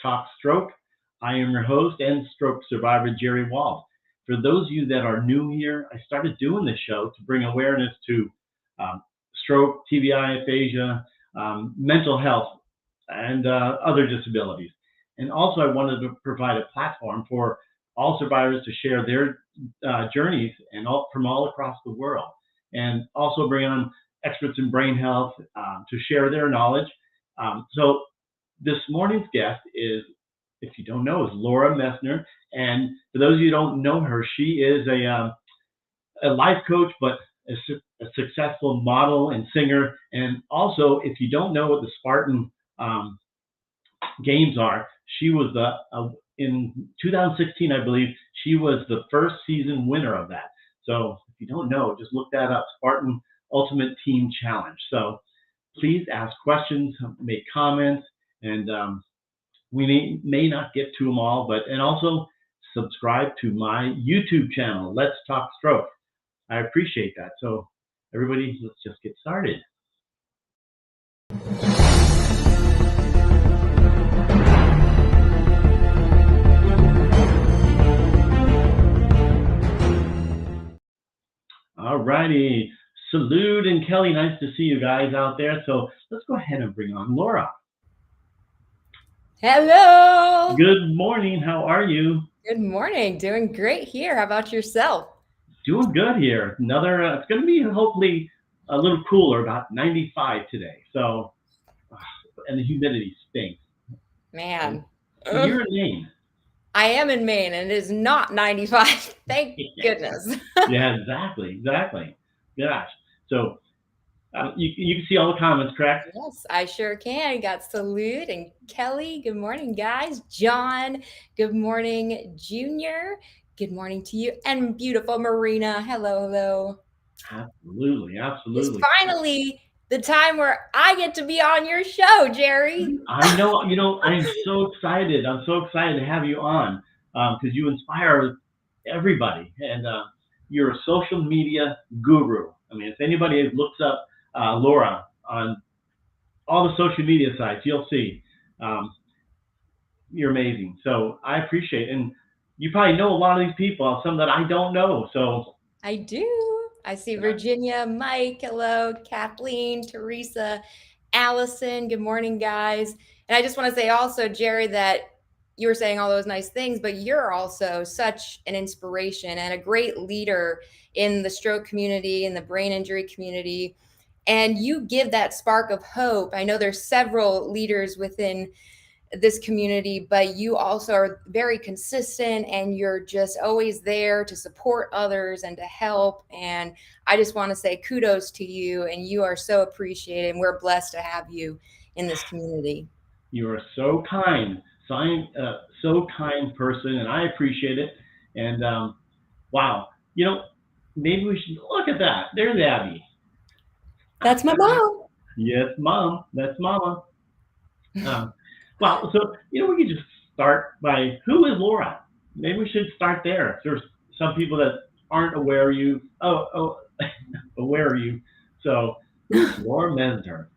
Talk Stroke. I am your host and stroke survivor, Jerry Wall. For those of you that are new here, I started doing this show to bring awareness to stroke, TBI, aphasia, mental health, and other disabilities. And also, I wanted to provide a platform for all survivors to share their journeys and from all across the world. And also bring on experts in brain health to share their knowledge. So this morning's guest is, if you don't know, is Laura Messner. And for those of you who don't know her, she is a life coach, but a successful model and singer. And also, if you don't know what the Spartan um, games are, she was in 2016, I believe, she was the first season winner of that. So if you don't know, just look that up, Spartan Ultimate Team Challenge. So please ask questions, make comments, and we may not get to them all, and also subscribe to my YouTube channel, Let's Talk Stroke. I appreciate that. So everybody, let's just get started. All righty. Salute and Kelly, nice to see you guys out there. So let's go ahead and bring on Laura. Hello. Good morning. How are you? Good morning. Doing great here. How about yourself? Doing good here. It's going to be hopefully a little cooler, about 95 today. So, and the humidity stinks. Man. So you're in Maine. I am in Maine and it is not 95. Thank goodness. Yeah, exactly. Gosh. So you can see all the comments, correct? Yes, I sure can. Got Salute and Kelly. Good morning, guys. John. Good morning, Junior. Good morning to you. And beautiful Marina. Hello. Absolutely. It's finally the time where I get to be on your show, Jerry. I know. I'm so excited. I'm so excited to have you on because you inspire everybody, and you're a social media guru. I mean, if anybody looks up Laura on all the social media sites, you'll see um, you're amazing. So I appreciate it. And you probably know a lot of these people, some that I don't know. So I do. I see Virginia, Mike, hello, Kathleen, Teresa, Allison. Good morning, guys. And I just want to say also, Jerry, that you were saying all those nice things, but you're also such an inspiration and a great leader in the stroke community, in the brain injury community. And you give that spark of hope. I know there's several leaders within this community, but you also are very consistent and you're just always there to support others and to help. And I just want to say kudos to you, and you are so appreciated, and we're blessed to have you in this community. you are so kind, so kind person, and I appreciate it. And wow, maybe we should look at that. There's Abby. That's my mom. Yes, mom. That's mama. Um, wow. So we could just start by who is Laura? Maybe we should start there. There's some people that aren't aware of you. Aware of you. So who's Laura Messner?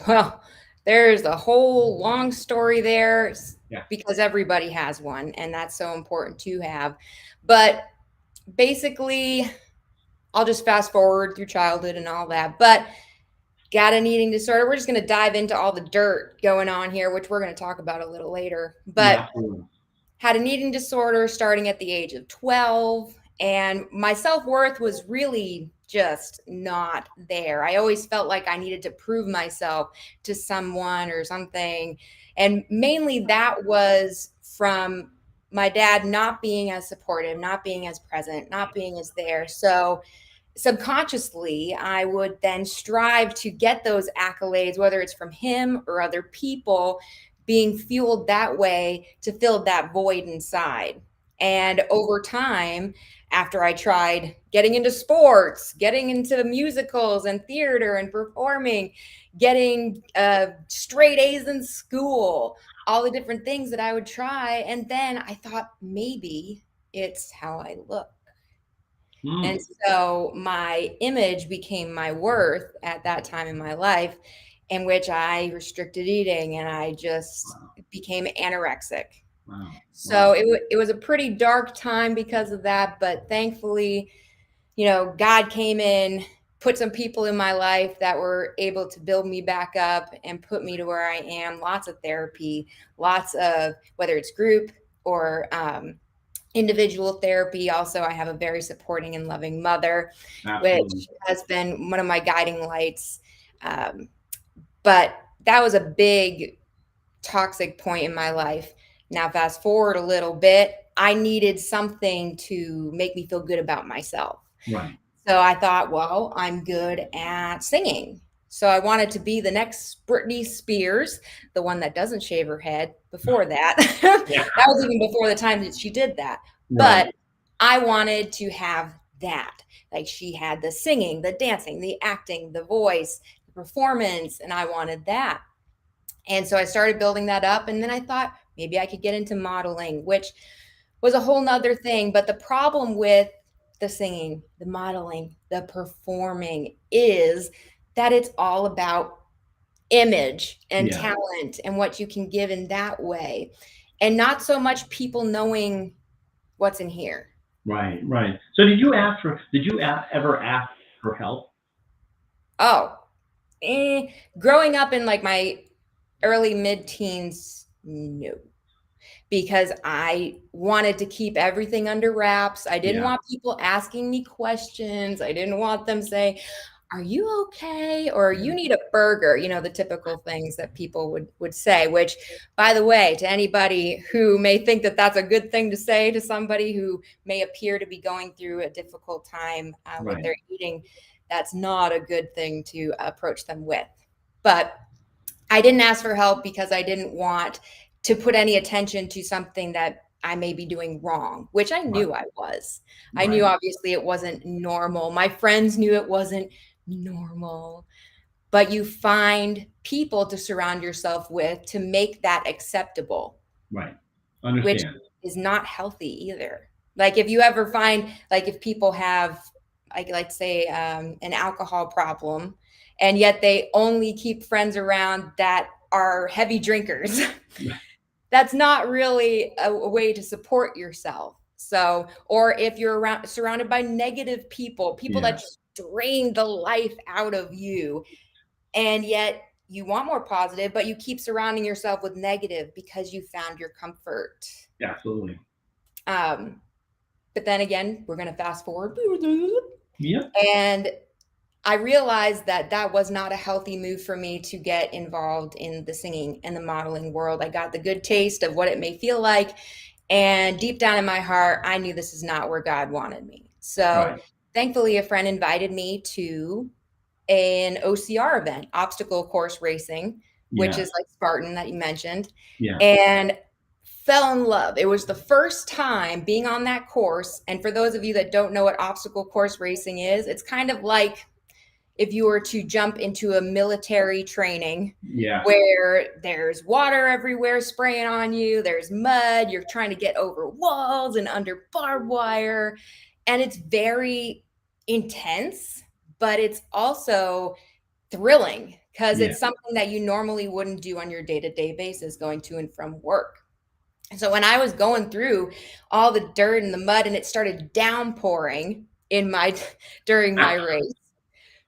Well, there's a whole long story there Yeah. because everybody has one, and that's so important to have. But basically, I'll just fast forward through childhood and all that. But got an eating disorder. We're just going to dive into all the dirt going on here, which we're going to talk about a little later. But had an eating disorder starting at the age of 12, and my self-worth was really just not there. I always felt like I needed to prove myself to someone or something. And mainly that was from my dad not being as supportive, not being as present, not being as there. So subconsciously, I would then strive to get those accolades, whether it's from him or other people, being fueled that way to fill that void inside. And over time, after I tried getting into sports, getting into musicals and theater and performing, getting straight A's in school, all the different things that I would try. And then I thought maybe it's how I look. And so my image became my worth at that time in my life. in which I restricted eating and I just Wow. became anorexic. Wow. So Wow. it was a pretty dark time because of that, but thankfully, God came in, put some people in my life that were able to build me back up and put me to where I am. Lots of therapy, lots of, whether it's group or individual therapy. Also, I have a very supporting and loving mother, Absolutely. which has been one of my guiding lights. Um, but that was a big toxic point in my life. Now, fast forward a little bit, I needed something to make me feel good about myself. Right. So I thought, well, I'm good at singing. So I wanted to be the next Britney Spears, the one that doesn't shave her head before that. Yeah. That was even before the time that she did that. Right. But I wanted to have that. Like she had the singing, the dancing, the acting, the voice, the performance, and I wanted that. And so I started building that up. And then I thought maybe I could get into modeling, which was a whole nother thing. But the problem with the singing, the modeling, the performing is that it's all about image and Yeah. talent and what you can give in that way. And not so much people knowing what's in here. Right. Right. So did you ever ask for help? Oh, growing up in like my early mid teens, no, because I wanted to keep everything under wraps. I didn't Yeah. want people asking me questions. I didn't want them saying, "Are you okay?" or "You need a burger," the typical things that people would say, which, by the way, to anybody who may think that that's a good thing to say to somebody who may appear to be going through a difficult time with Right. their eating, that's not a good thing to approach them with. But I didn't ask for help because I didn't want to put any attention to something that I may be doing wrong, which I Right. knew I was. I knew Right. obviously it wasn't normal. My friends knew it wasn't normal. But you find people to surround yourself with to make that acceptable, Right. which Understand. is not healthy either. Like if you ever find, like if people have, like let's say, an alcohol problem, and yet they only keep friends around that are heavy drinkers, that's not really a way to support yourself. So, or if you're surrounded by negative people, people that Yeah. just drain the life out of you, and yet you want more positive, but you keep surrounding yourself with negative because you found your comfort. Absolutely. Um, but then again, we're going to fast forward. Yep. And I realized that that was not a healthy move for me to get involved in the singing and the modeling world. I got the good taste of what it may feel like. And deep down in my heart, I knew this is not where God wanted me. So Right. thankfully, a friend invited me to an OCR event, obstacle course racing, which Yeah. is like Spartan that you mentioned, Yeah. and fell in love. It was the first time being on that course. And for those of you that don't know what obstacle course racing is, it's kind of like if you were to jump into a military training Yeah. where there's water everywhere spraying on you, there's mud, you're trying to get over walls and under barbed wire. And it's very intense, but it's also thrilling because Yeah. it's something that you normally wouldn't do on your day-to-day basis going to and from work. So when I was going through all the dirt and the mud and it started downpouring in my during my race,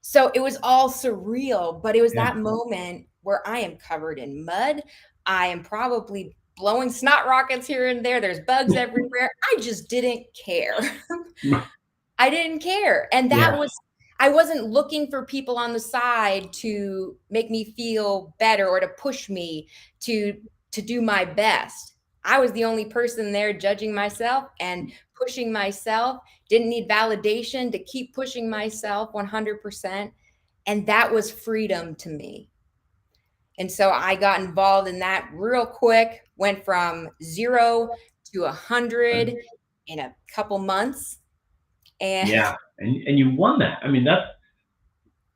so it was all surreal, but it was Yeah. that moment where I am covered in mud. I am probably blowing snot rockets here and there. There's bugs everywhere. I just didn't care. I didn't care. And that Yeah. was, I wasn't looking for people on the side to make me feel better or to push me to do my best. I was the only person there judging myself and pushing myself. Didn't need validation to keep pushing myself 100%. And that was freedom to me. And so I got involved in that real quick, went from 0 to 100 in a couple months. And Yeah. And you won that. I mean, that's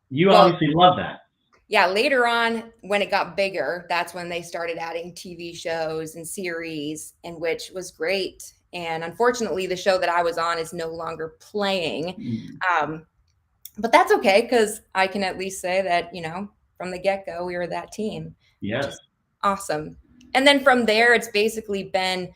you well, obviously love that. yeah, later on when it got bigger, that's when they started adding TV shows and series, and which was great. And unfortunately, the show that I was on is no longer playing. Mm. Um, but that's okay because I can at least say that, from the get-go, we were that team, which Yes. is awesome. And then from there, it's basically been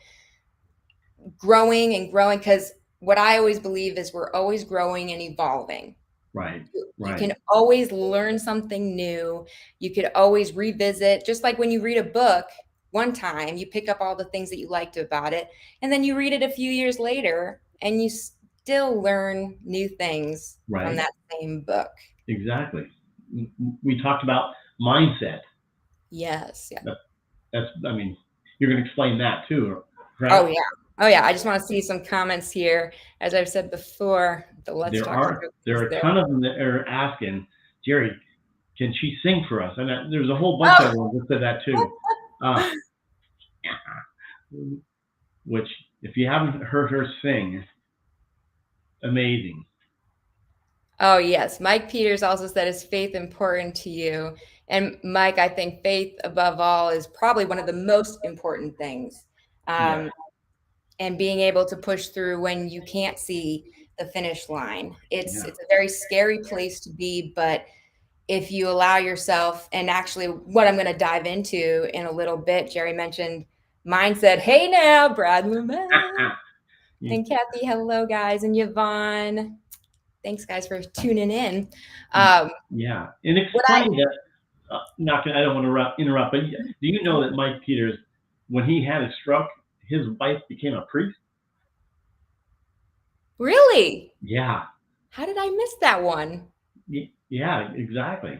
growing and growing, because what I always believe is we're always growing and evolving. Right. You Right. can always learn something new. You could always revisit, just like when you read a book one time, you pick up all the things that you liked about it, and then you read it a few years later and you still learn new things from Right. that same book. Exactly. We talked about mindset. Yes. Yeah. That, that's, I mean, you're going to explain that too, Oh, correct? yeah. Oh, yeah. I just want to see some comments here. As I've said before, the Let's There Talk are Stroke there is are a there. ton of them that are asking, Jerry, can she sing for us? And there's a whole bunch of Oh, them that said that too. Uh, which, if you haven't heard her sing, amazing. oh, yes. Mike Peters also said, is faith important to you? And Mike, I think faith above all is probably one of the most important things. Yeah. Um, and being able to push through when you can't see the finish line. It's Yeah. it's a very scary place to be, but if you allow yourself, and actually what I'm going to dive into in a little bit, Jerry mentioned mindset. Hey now, Brad Lumet and Kathy. Hello, guys, and Yvonne. Thanks, guys, for tuning in. Um, Yeah. And it's what I funny that, I don't want to interrupt, but do you know that Mike Peters, when he had a stroke, his wife became a priest? really, Yeah. how did I miss that one? Yeah, exactly.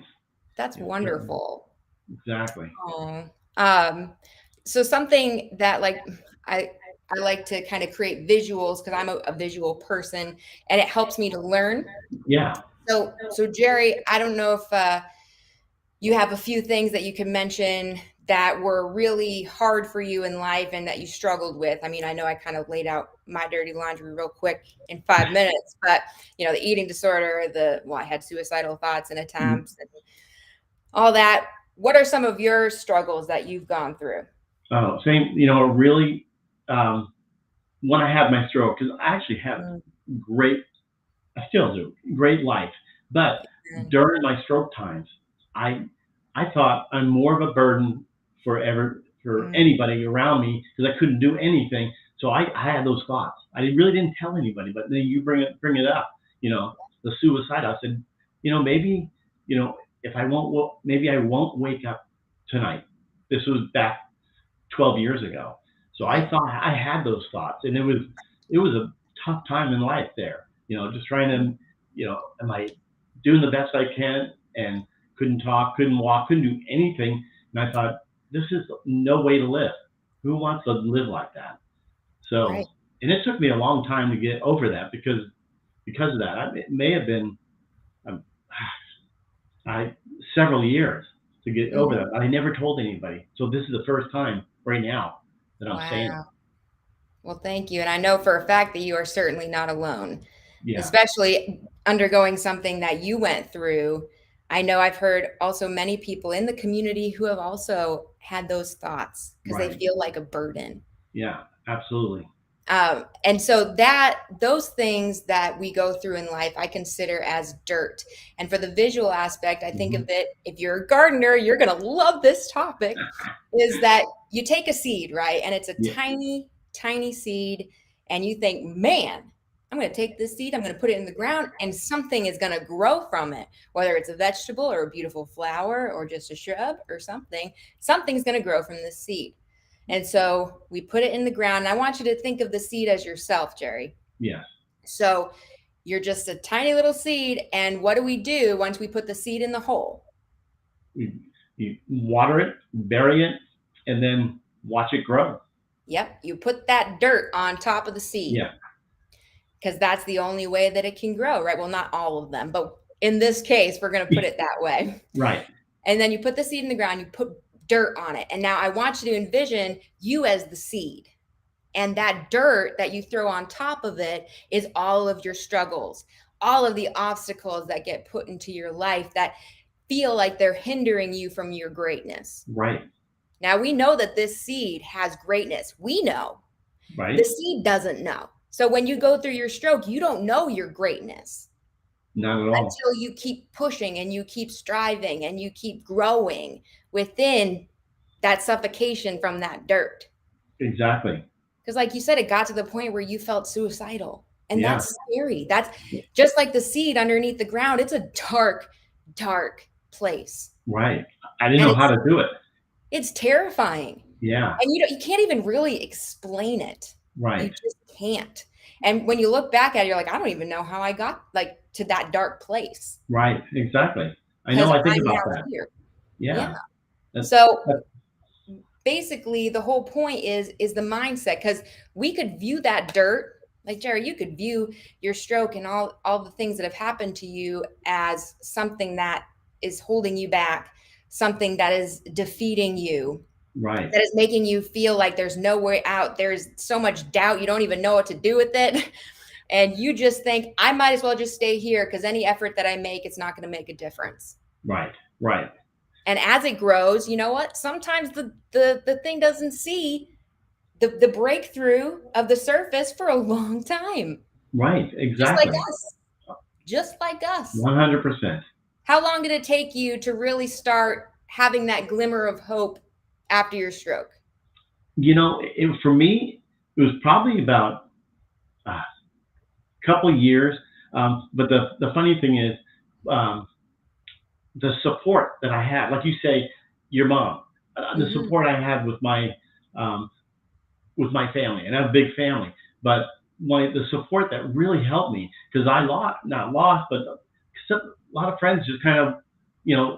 That's Yeah, wonderful. exactly. Oh, um, so something that like I I like to kind of create visuals because I'm a visual person, and it helps me to learn. Yeah. So Jerry, I don't know if you have a few things that you can mention that were really hard for you in life and that you struggled with. I mean, I know I kind of laid out my dirty laundry real quick in 5 minutes, but the eating disorder, I had suicidal thoughts and attempts and all that. What are some of your struggles that you've gone through? Oh, same. Really, um, when I had my stroke, because I actually had Mm, great, I still do, great life. But and- during my stroke times, I I thought I'm more of a burden for mm, anybody around me because I couldn't do anything. So I had those thoughts. I really didn't tell anybody, but then you bring it up. The suicide. I said, maybe, if I won't, maybe I won't wake up tonight. This was back 12 years ago. So I right, thought I had those thoughts, and it was a tough time in life there. Just trying to, am I doing the best I can? And couldn't talk, couldn't walk, couldn't do anything. And I thought, this is no way to live. Who wants to live like that? right. So, and it took me a long time to get over that because of that. It may have been um, I several years to get over Mhm. that. I never told anybody. So this is the first time right now that I'm saying it. Wow. Well, thank you. And I know for a fact that you are certainly not alone, Yeah, especially undergoing something that you went through. I know I've heard also many people in the community who have also had those thoughts because they right. feel like a burden. Yeah, absolutely. And so those things that we go through in life, I consider as dirt. And for the visual aspect, I think Hmm. of it, if you're a gardener, you're going to love this topic, is that you take a seed, right? And it's a Yeah, tiny, tiny seed. And you think, man, I'm going to take this seed, I'm going to put it in the ground, and something is going to grow from it, whether it's a vegetable or a beautiful flower or just a shrub or something's going to grow from this seed. And so we put it in the ground. And I want you to think of the seed as yourself, Jerry. yes. So you're just a tiny little seed. And what do we do once we put the seed in the hole? You water it, bury it, and then watch it grow. Yep. You put that dirt on top of the seed Yeah, because that's the only way that it can grow, right? Well, not all of them, but in this case, we're going to put it that way. right, And then you put the seed in the ground, you put dirt on it. And now I want you to envision you as the seed. And that dirt that you throw on top of it is all of your struggles, all of the obstacles that get put into your life that feel like they're hindering you from your greatness. right, Now, we know that this seed has greatness. We know. The right. seed doesn't know. So when you go through your stroke, you don't know your greatness. Not at all. until you keep pushing and you keep striving and you keep growing within that suffocation from that dirt. Exactly. Because, like you said, it got to the point where you felt suicidal. And Yeah. that's scary. That's just like the seed underneath the ground. It's a dark, dark place. Right. I didn't And know how to do it. it's terrifying. Yeah. And you can't even really explain it. You Right. just can't. And when you look back at it, you're like, I don't even know how I got like to that dark place. Right. Exactly. I Because know. I think I'm about now that. here. Yeah. Yeah. That's, So that's basically the whole point is the mindset, because we could view that dirt, like Jerry, you could view your stroke and all the things that have happened to you as something that is holding you back, something that is defeating you, right. that is making you feel like there's no way out, there's so much doubt, you don't even know what to do with it. And you just think, I might as well just stay here, because any effort that I make, it's not going to make a difference. Right. Right. And as it grows, you know what? Sometimes the thing doesn't see the breakthrough of the surface for a long time. Right. Just like Exactly. us. Just like us. 100%. How long did it take you to really start having that glimmer of hope after your stroke? For me, it was probably about a couple years. But the funny thing is, um, the support that I had, like you say, your mom, the Mm-hmm. support I had um, with my family, and I have a big family, but the support that really helped me, because I lost, not lost, but a lot of friends just kind of,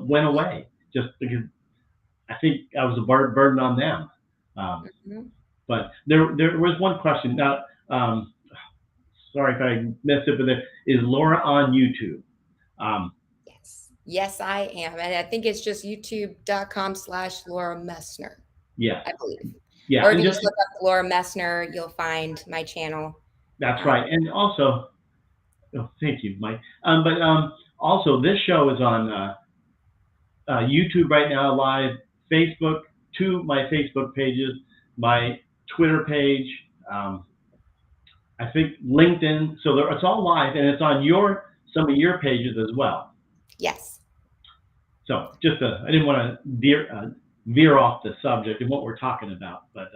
went away just because I think I was a burden on them. Um, Mm-hmm. but there was one question. Now, sorry if I messed up with it. Is Laura on YouTube? Um, Yes. Yes, I am. And I think it's just youtube.com/Laura Messner, yes, I believe. yeah, Or if and you just just look up Laura Messner, you'll find my channel. that's Um, right. And also, oh, thank you, Mike. But also, this show is on YouTube right now, live, Facebook, my Facebook pages, my Twitter page, um, I think LinkedIn. So it's all live, and it's on some of your pages as well. yes. So I didn't want to veer off the subject and what we're talking about, but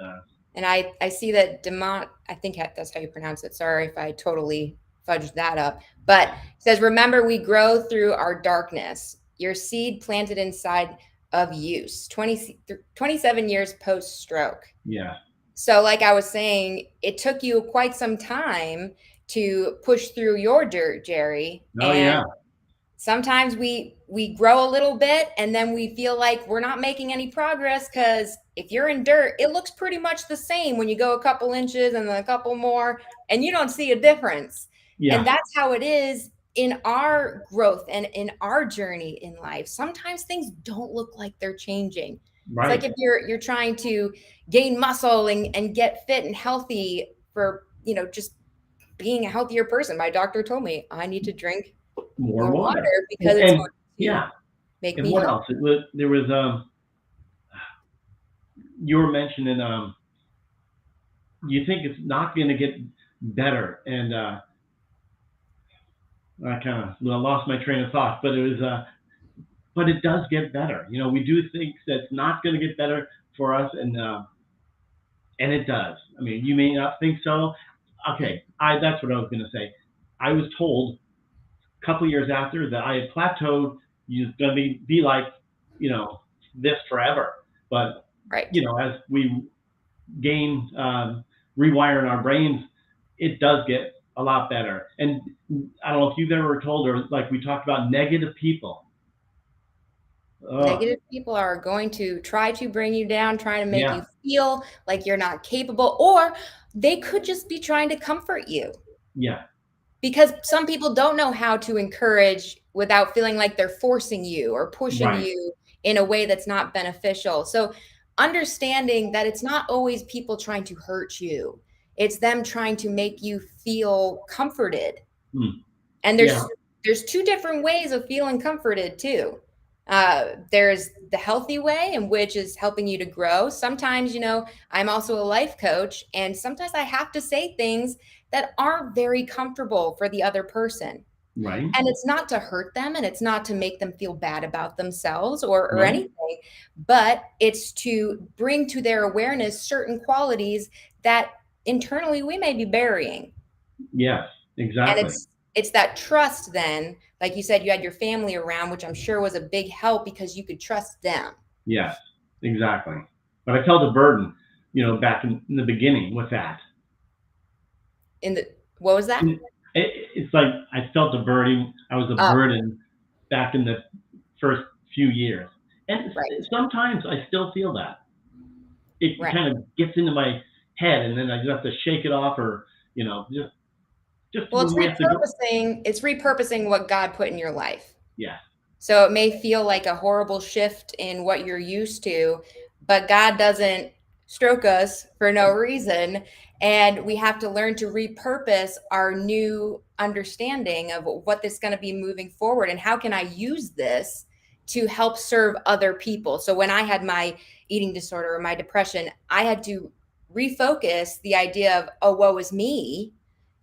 And I see that Demont, I think that's how you pronounce it. Sorry if I totally fudged that up. But it says, remember, we grow through our darkness. Your seed planted inside of use, 27 years post stroke. yeah, So, like I was saying, it took you quite some time to push through your dirt, Jerry. oh And yeah, sometimes we grow a little bit and then we feel like we're not making any progress, because if you're in dirt, it looks pretty much the same when you go a couple inches and then a couple more, and you don't see a difference. And yeah, that's how it is in our growth and in our journey in life. Sometimes things don't look like they're changing. It's like right, if you're trying to gain muscle and get fit and healthy for, just being a healthier person. My doctor told me I need to drink more more water water, because it's and going to yeah, make and me what healthy. else? There was you were mentioning you think it's not going to get better, and I kind of lost my train of thought, but but it does get better. We do think that it's not going to get better for us, and it does. I mean, you may not think so. Okay, that's what I was going to say. I was told a couple years after that I had plateaued. You're going to be like, you know, this forever. But Right. as we gain rewiring our brains, it does get a lot better. And I don't know if you've ever told, or like we talked about, negative people. Oh, Negative people are going to try to bring you down, trying to make yeah, you feel like you're not capable, or they could just be trying to comfort you, yeah, because some people don't know how to encourage without feeling like they're forcing you or pushing right, you in a way that's not beneficial. So, understanding that it's not always people trying to hurt you, it's them trying to make you feel comforted. mm, And yeah, there's two different ways of feeling comforted too. There's the healthy way, in which is helping you to grow. Sometimes, I'm also a life coach, and sometimes I have to say things that aren't very comfortable for the other person. Right. And it's not to hurt them, and it's not to make them feel bad about themselves or Right. anything, but it's to bring to their awareness certain qualities that internally we may be burying. Yes, And exactly. it's that trust then, like you said, you had your family around, which I'm sure was a big help because you could trust them. Yes, exactly. But I felt a burden, back in the beginning with that. In the What was that? It's like I felt a burden. I was a Oh, burden back in the first few years, and right, sometimes I still feel that. It right. kind of gets into my head, and then I just have to shake it off, or just Well, when we have to go. it's repurposing what God put in your life. Yes, So it may feel like a horrible shift in what you're used to, but God doesn't stroke us for no reason. And we have to learn to repurpose our new understanding of what this is going to be moving forward and how can I use this to help serve other people. So when I had my eating disorder or my depression, I had to refocus the idea of, oh, woe is me,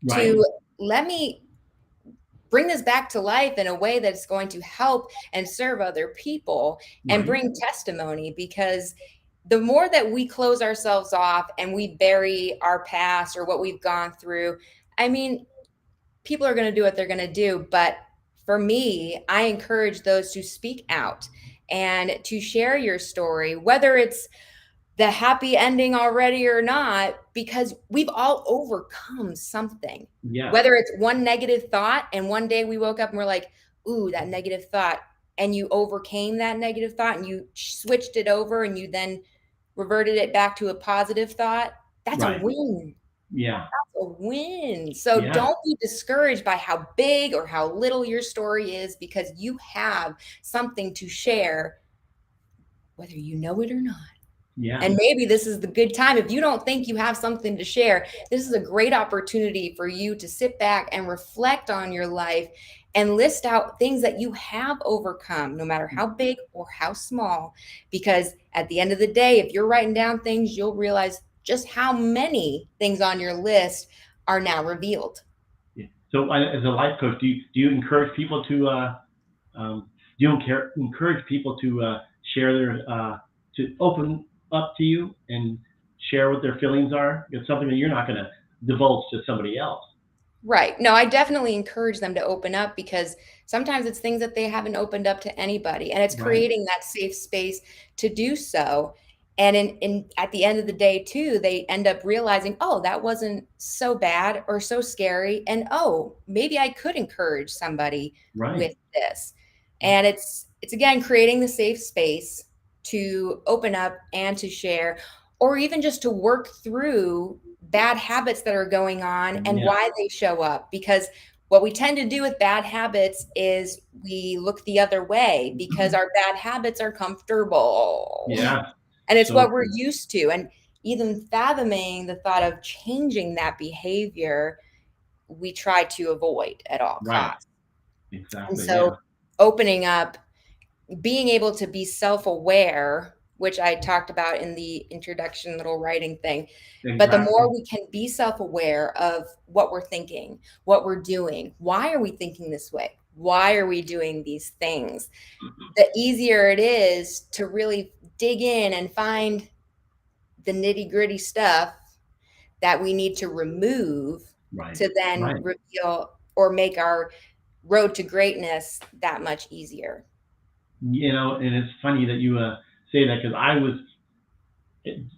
right, to let me bring this back to life in a way that's going to help and serve other people and right. bring testimony, because the more that we close ourselves off and we bury our past or what we've gone through, I mean, people are going to do what they're going to do. But for me, I encourage those to speak out and to share your story, whether it's the happy ending already or not, because we've all overcome something. Yes, Whether it's one negative thought and one day we woke up and we're like, ooh, that negative thought, and you overcame that negative thought and you switched it over and you then reverted it back to a positive thought, that's a right. win. Yeah, A win. So yeah, don't be discouraged by how big or how little your story is, because you have something to share, whether you know it or not. yeah, And maybe this is the good time. If you don't think you have something to share, this is a great opportunity for you to sit back and reflect on your life and list out things that you have overcome, no matter how big or how small. Because at the end of the day, if you're writing down things, you'll realize just how many things on your list are now revealed. yeah. So, as a life coach, do you encourage people to do you encourage people to share their to open up to you and share what their feelings are? It's something that you're not going to divulge to somebody else. Right. No, I definitely encourage them to open up, because sometimes it's things that they haven't opened up to anybody, and it's Right, creating that safe space to do so. And in at the end of the day too, they end up realizing, oh, that wasn't so bad or so scary. And oh, maybe I could encourage somebody right. with this. And it's again creating the safe space to open up and to share, or even just to work through bad habits that are going on and Yeah, why they show up. Because what we tend to do with bad habits is we look the other way because our bad habits are comfortable yeah. and it's So what we're used to. And even fathoming the thought of changing that behavior, we try to avoid at all right, costs. And exactly. so Yeah, opening up, being able to be self-aware, which I talked about in the introduction little writing thing. But the exactly. more we can be self-aware of what we're thinking, what we're doing, why are we thinking this way? Why are we doing these things? The easier it is to really dig in and find the nitty-gritty stuff that we need to remove Right, to then right. reveal or make our road to greatness that much easier. And it's funny that you say that, because I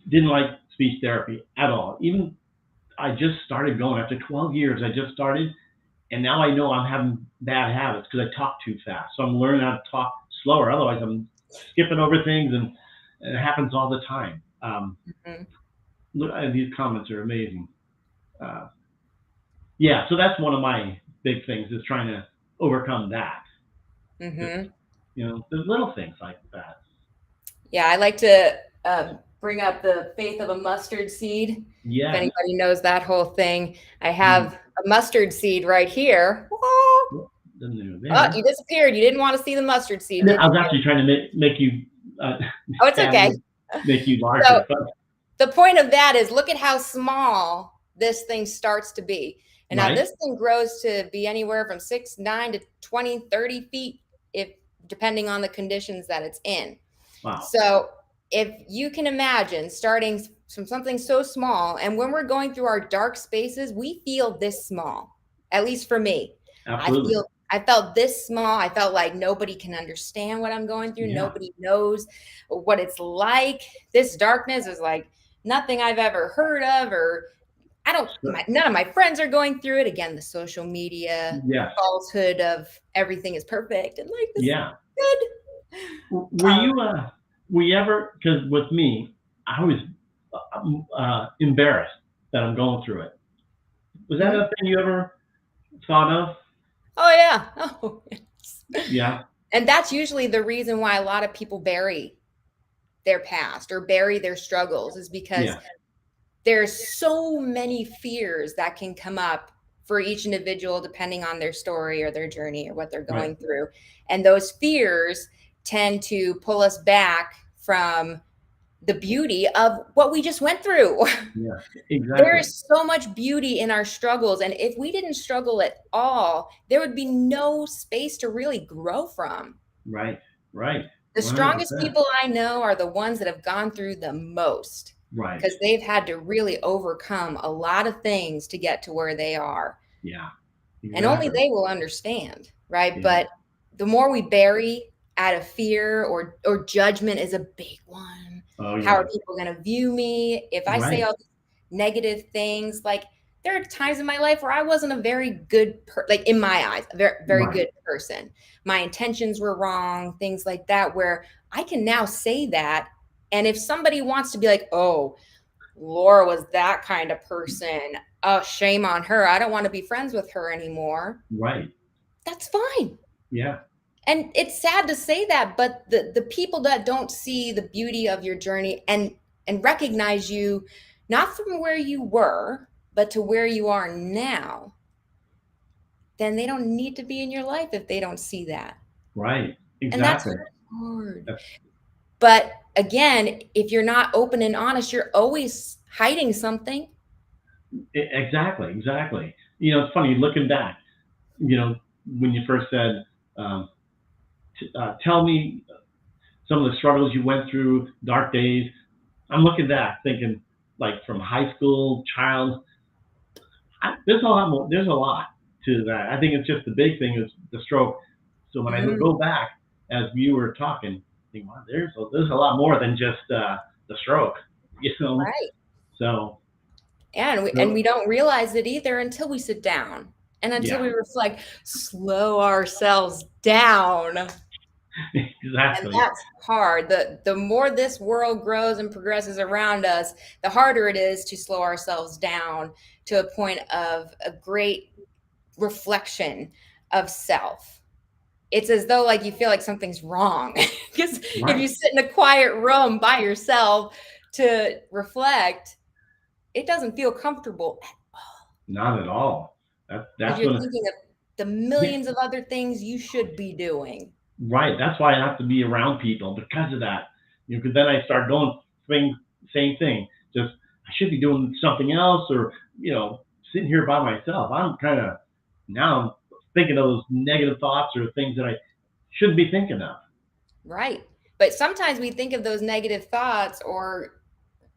didn't like speech therapy at all. Even I just started going after 12 years. I just started, and now I know I'm having bad habits because I talk too fast. So I'm learning how to talk slower. Otherwise, I'm skipping over things, and it happens all the time. Mhm. These comments are amazing. Uh, yeah, so that's one of my big things, is trying to overcome that. Just Mhm. the little things like that. Yeah, I like to bring up the faith of a mustard seed. If Yes. anybody knows that whole thing, I Mm. have a mustard seed right here. Oh, Well, then they're you there. disappeared. You didn't want to see the mustard seed, And then did I you? was actually trying to make you uh, Oh, it's fatter, okay. make you So larger. But the point of that is, look at how small this thing starts to be. And now Right. this thing grows to be anywhere from 6, 9 to 20, 30 feet, if depending on the conditions that it's in. Wow. So if you can imagine starting from something so small, and when we're going through our dark spaces, we feel this small, at least for me. Absolutely. I felt this small. I felt like nobody can understand what I'm going through. Yeah. Nobody knows what it's like. This darkness is like nothing I've ever heard of, or none of my friends are going through it. Again, the social media Yes. falsehood of everything is perfect and like this is Yeah. good. Were you ever, because with me, I was embarrassed that I'm going through it. Was that Mhm. a thing you ever thought of? Oh yeah. Oh yes. Yeah. And that's usually the reason why a lot of people bury their past or bury their struggles, is because Yeah. there's so many fears that can come up for each individual depending on their story or their journey or what they're Right. going through. And those fears tend to pull us back from the beauty of what we just went through. Yeah. There Exactly. is so much beauty in our struggles. And if we didn't struggle at all, there would be no space to really grow from. Right. Right. The strongest 100%. people I know are the ones that have gone through the most, Right. because they've had to really overcome a lot of things to get to where they are. Yeah. And only Exactly. they will understand, right? Yeah. But the more we bury out of fear, or judgment is a big one. Oh How yeah. are people going to view me if I say Right. all these negative things? Like, there are times in my life where I wasn't a very good like in my eyes, a very, very Right. good person. My intentions were wrong, things like that, where I can now say that. And if somebody wants to be like, oh, Laura was that kind of person, oh, shame on her, I don't want to be friends with her anymore, Right. that's fine. Yeah. And it's sad to say that, but the people that don't see the beauty of your journey and recognize you not from where you were, but to where you are now, then they don't need to be in your life if they don't see that. Right. And that's Exactly. hard. That's, But again, if you're not open and honest, you're always hiding something. exactly. Exactly. It's funny looking back. When you first said, um, "Tell me some of the struggles you went through, dark days." I'm looking back, thinking like from high school, child. There's a lot more. There's a lot to that. I think it's just the big thing is the stroke. So when I Mm, go back, as you were talking, I think, wow, there's a lot more than just the stroke. You know. right. So And we don't realize it either until we sit down and until yeah, we reflect, slow ourselves down. And exactly. that's hard. The more this world grows and progresses around us, the harder it is to slow ourselves down to a point of a great reflection of self. It's as though like you feel like something's wrong. Because if Right. you sit in a quiet room by yourself to reflect, it doesn't feel comfortable at all, Not at all. because That's you're when thinking of the yeah, millions of other things you should be doing. right. That's why I have to be around people because of that. Because then I start doing things, same thing. Just I should be doing something else, or sitting here by myself. I'm kind of now I'm thinking of those negative thoughts or things that I shouldn't be thinking of. Right. But sometimes we think of those negative thoughts, or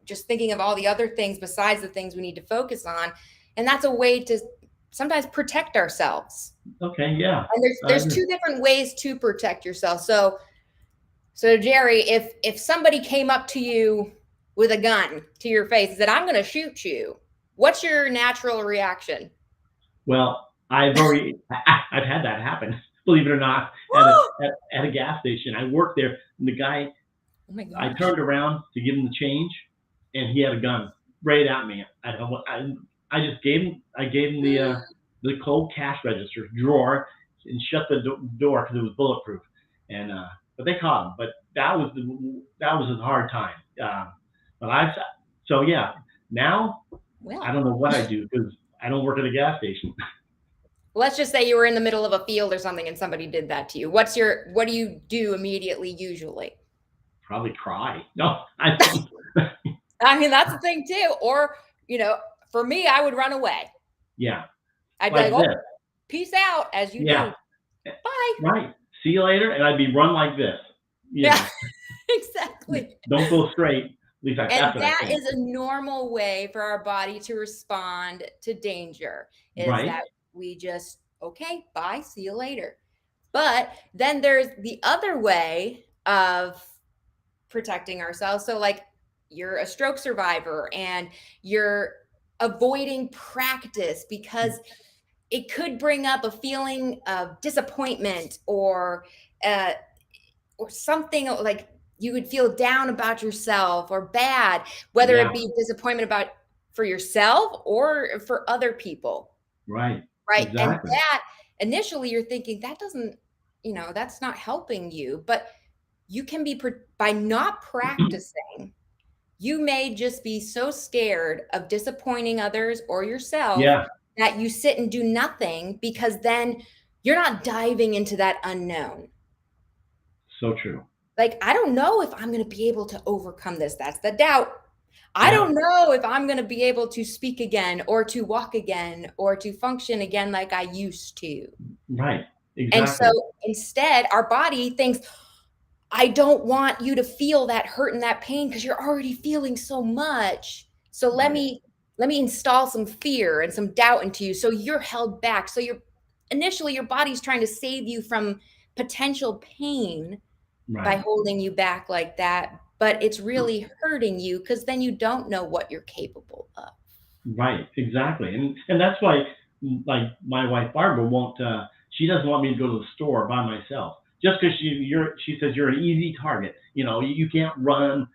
just thinking of all the other things besides the things we need to focus on. And that's a way to sometimes protect ourselves. Okay, yeah, And I there's agree. two different ways to protect yourself. So Jerry, if somebody came up to you with a gun to your face and said, I'm going to shoot you, what's your natural reaction? Well, I've had that happen. Believe it or not, Oh at a gas station. I worked there, and the guy my I gosh. turned around to give him the change, and he had a gun right at me. I just gave him the cold cash register drawer and shut the door because it was bulletproof. And but they caught him. But that was a hard time. But I so yeah. Now I Well, don't know what I do because I don't work at a gas station. let's just say you were in the middle of a field or something and somebody did that to you. What do you do immediately usually? Probably cry. No, I don't. I mean, that's the thing too. Or, for me, I would run away. Yeah, I'd be like like, oh, this. peace out, as you Yeah, do. Bye. right. See you later. And I'd be run like this, you Yeah, know, exactly. don't go straight. At least And that's what I that think. is a normal way for our body to respond to danger, is Right. that we just, okay, bye, see you later. But then there's the other way of protecting ourselves. So, like, you're a stroke survivor and you're avoiding practice because it could bring up a feeling of disappointment uh, or something like you would feel down about yourself or bad, whether Yeah. it be disappointment about for yourself or for other people, Right. right? And Exactly. that initially you're thinking that doesn't, that's not helping you, but you can be by not practicing, you may just be so scared of disappointing others or yourself Yeah. that you sit and do nothing because then you're not diving into that unknown. So true. Like, I don't know if I'm going to be able to overcome this. That's the doubt. I Yeah. don't know if I'm going to be able to speak again or to walk again or to function again like I used to. Right. And so Exactly. instead, our body thinks, I don't want you to feel that hurt and that pain because you're already feeling so much. So Right. let me install some fear and some doubt into you so you're held back. So you're initially your body's trying to save you from potential pain by Right. holding you back like that, but it's really hurting you because then you don't know what you're capable of. Right, exactly, and that's why, like my wife Barbara won't. She doesn't want me to go to the store by myself just because she says you're an easy target. You can't run,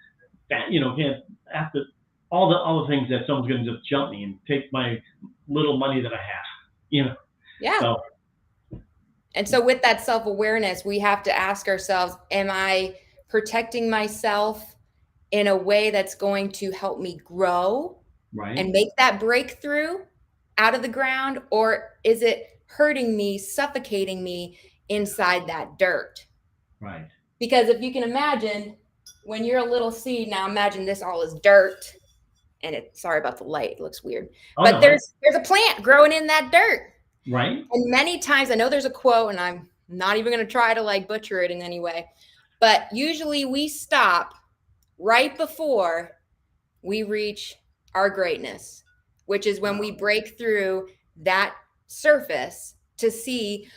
can't after all the things that someone's going to just jump me and take my little money that I have. You know, Yeah. so And so with that self-awareness, we have to ask ourselves, am I protecting myself in a way that's going to help me grow right, and make that breakthrough out of the ground? Or is it hurting me, suffocating me inside that dirt? right. Because if you can imagine, when you're a little seed, now imagine this all is dirt, and sorry about the light, it looks weird. Oh But no, there's a plant growing in that dirt. right, And many times, I know there's a quote, and I'm not even going to try to like butcher it in any way, but usually we stop right before we reach our greatness, which is when we break through that surface to see,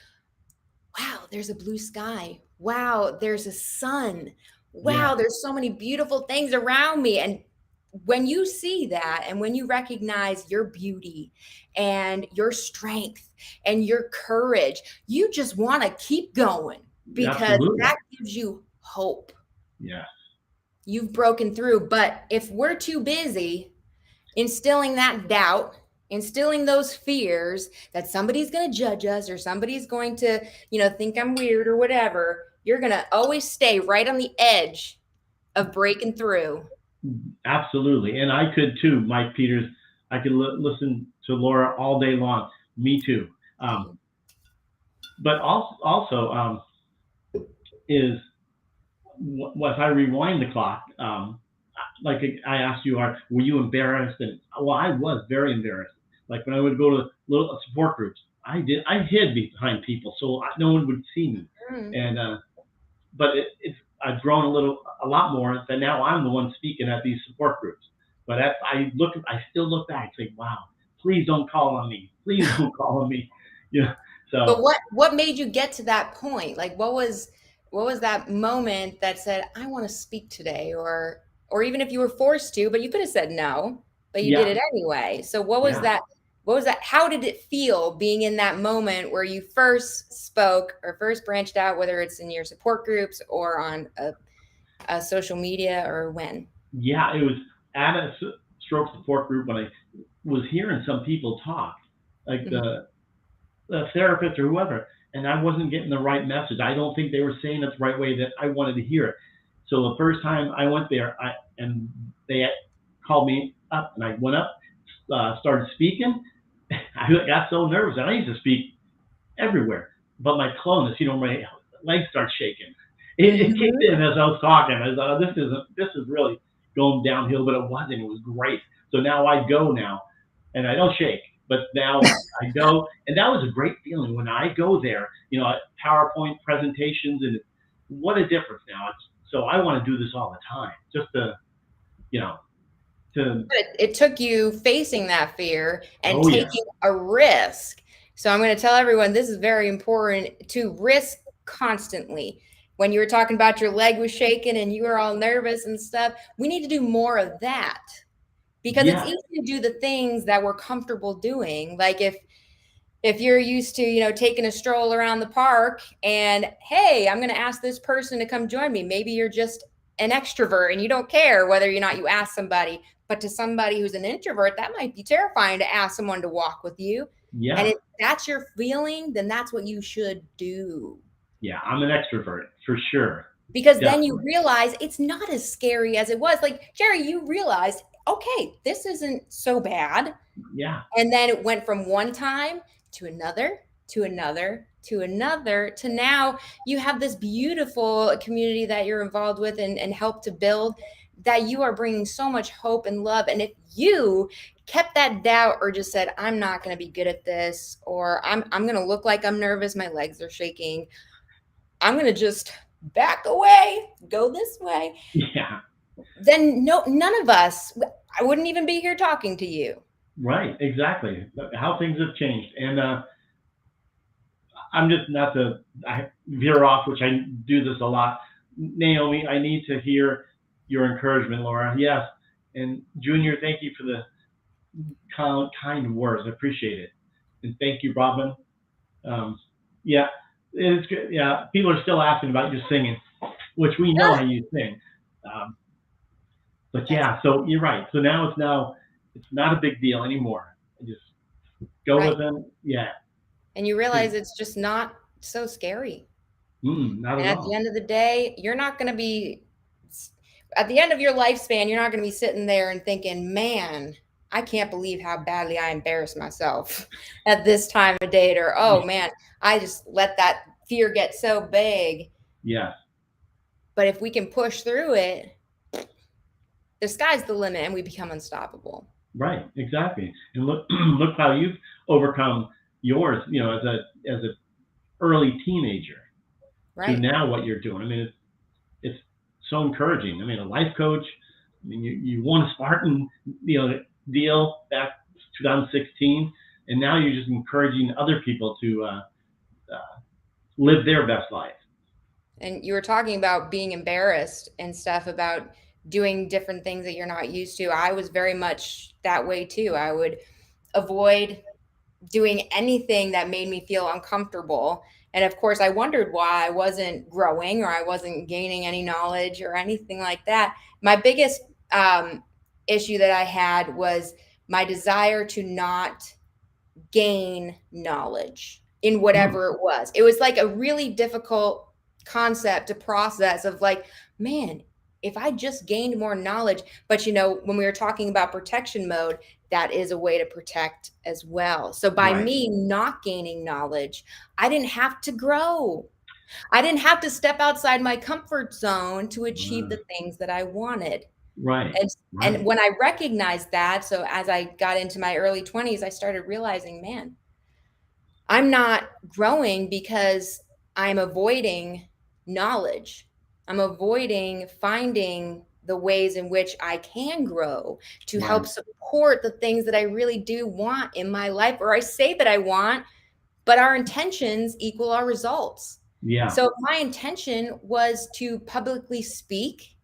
wow, there's a blue sky. Wow, there's a sun. yeah, Wow, there's so many beautiful things around me. And when you see that and when you recognize your beauty and your strength and your courage, you just want to keep going because absolutely, that gives you hope. yeah, You've broken through. But if we're too busy instilling that doubt, instilling those fears that somebody's going to judge us or somebody's going to, think I'm weird or whatever, you're going to always stay right on the edge of breaking through. absolutely. And I could too, Mike Peters. I could listen to Laura all day long. Me too. Um, but also is if I rewind the clock, like I asked you, were you embarrassed? And well, I was very embarrassed. Like when I would go to little support groups, I hid behind people so no one would see me. Mm. And but I've grown a lot more. That now I'm the one speaking at these support groups. But I still look back and say, wow, please don't call on me. Please don't call on me. Yeah. But So what made you get to that point? Like what was that moment that said, I want to speak today? Or even if you were forced to, but you could have said no, but you did yeah, it anyway. So yeah. what was that? How did it feel being in that moment where you first spoke or first branched out, whether it's in your support groups or on a social media, or when? Yeah, it was at a stroke support group when I was hearing some people talk, like Mhm. the therapist or whoever, and I wasn't getting the right message. I don't think they were saying it the right way that I wanted to hear it. So the first time I went there, and they called me up, and I went up, started speaking. I got so nervous, and I used to speak everywhere, but my clonus, my legs start shaking. It kicked Mhm. in as I was talking. I thought, oh, this is really going downhill, but it wasn't. It was great. So now I go now, and I don't shake. But now I go, and that was a great feeling when I go there. PowerPoint presentations, and what a difference now. So I want to do this all the time, just to you know to But it took you facing that fear and oh yeah, taking a risk. So I'm going to tell everyone this is very important to risk constantly. When you were talking about your leg was shaking and you were all nervous and stuff, we need to do more of that because it's yeah, easy to do the things that we're comfortable doing. Like if you're used to, taking a stroll around the park and, hey, I'm going to ask this person to come join me. Maybe you're just an extrovert and you don't care whether or not you ask somebody. But to somebody who's an introvert, that might be terrifying to ask someone to walk with you. And yeah, if that's your feeling, then that's what you should do. yeah. I'm an extrovert for sure, Because then you definitely. realize it's not as scary as it was. Like, Jerry, you realized, okay, this isn't so bad. Yeah, And then it went from one time to another, to another, to another, to now you have this beautiful community that you're involved with and help to build that you are bringing so much hope and love. And if you kept that doubt or just said, I'm not going to be good at this, or I'm going to look like I'm nervous, my legs are shaking, I'm going to just back away, go this way, yeah. then no, none of us, I wouldn't even be here talking to you. Right, exactly. How things have changed, and I'm just not to I veer off, which I do this a lot. Naomi, I need to hear your encouragement, Laura. Yes, and Junior, thank you for the kind words. I appreciate it, and thank you, Robin. Um, yeah, it's good. Yeah, people are still asking about your singing, which we know how you sing. Um, but That's yeah, so you're right. So it's not a big deal anymore. I just go right. with them. Yeah, And you realize it's just not so scary. not at And at the all. end of the day, you're not going to be, at the end of your lifespan, you're not going to be sitting there and thinking, man, I can't believe how badly I embarrassed myself at this time of date. Or, oh man, I just let that fear get so big. Yes. But if we can push through it, the sky's the limit and we become unstoppable. Right, exactly. And look, look how you've overcome yours. As a early teenager to Right. now what you're doing. I mean, it's so encouraging. I mean, a life coach. I mean, you won a Spartan, deal back 2016, and now you're just encouraging other people to live their best life. And you were talking about being embarrassed and stuff about doing different things that you're not used to. I was very much that way too. I would avoid doing anything that made me feel uncomfortable. And of course, I wondered why I wasn't growing or I wasn't gaining any knowledge or anything like that. My biggest issue that I had was my desire to not gain knowledge in Hmm. whatever it was. It was like a really difficult concept to process of like, man, if I just gained more knowledge, but when we were talking about protection mode, that is a way to protect as well. So by Right, me not gaining knowledge, I didn't have to grow. I didn't have to step outside my comfort zone to achieve uh, the things that I wanted. right, And right. when I recognized that, so as I got into my early 20s, I started realizing, man, I'm not growing because I'm avoiding knowledge. I'm avoiding finding the ways in which I can grow to help Right. support the things that I really do want in my life, or I say that I want, but our intentions equal our results. Yeah. So my intention was to publicly speak,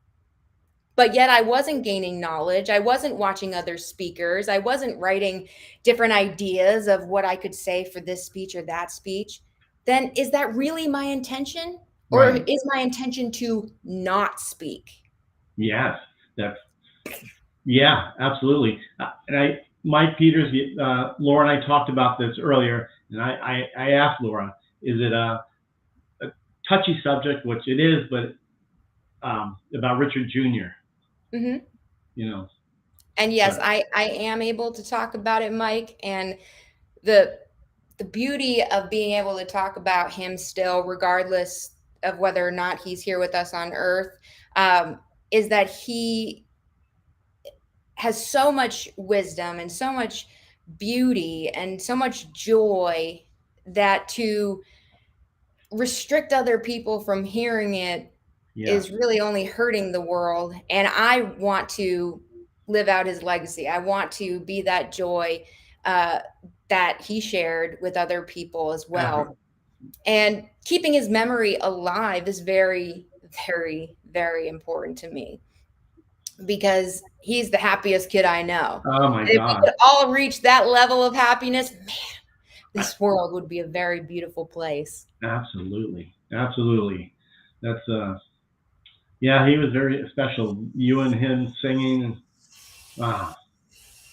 but yet I wasn't gaining knowledge. I wasn't watching other speakers. I wasn't writing different ideas of what I could say for this speech or that speech. Then is that really my intention? Or Right. is my intention to not speak? Yes. That's Yeah, absolutely. And Mike Peters, Laura and I talked about this earlier, and I asked Laura, is it a touchy subject, which it is, but about Richard Jr. Hmm. You know, And yes, but I am able to talk about it, Mike. And the the beauty of being able to talk about him still, regardless of whether or not he's here with us on Earth, is that he has so much wisdom and so much beauty and so much joy that to restrict other people from hearing it Yes. is really only hurting the world. And I want to live out his legacy. I want to be that joy uh, that he shared with other people as After, well. And keeping his memory alive is very, very, very important to me because he's the happiest kid I know. oh my And if we God. could all reach that level of happiness, man, this world would be a very beautiful place. Absolutely. Absolutely. That's yeah, he was very special. You and him singing, wow,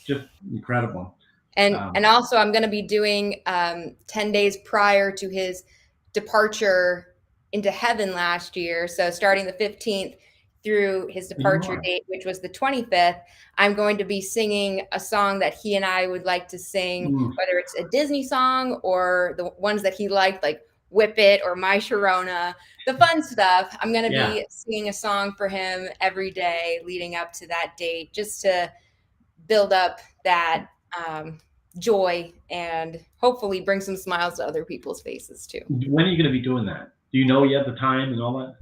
just incredible. And Um, also I'm going to be doing 10 days prior to his departure into heaven last year. So starting the 15th through his you departure are. date, which was the 25th, I'm going to be singing a song that he and I would like to sing, Mm, whether it's a Disney song or the ones that he liked, like Whip It or My Sharona, the fun stuff. I'm going to yeah, be singing a song for him every day leading up to that date, just to build up that um, joy and hopefully bring some smiles to other people's faces too. when are you going to be doing that? Do you know yet the time and all that?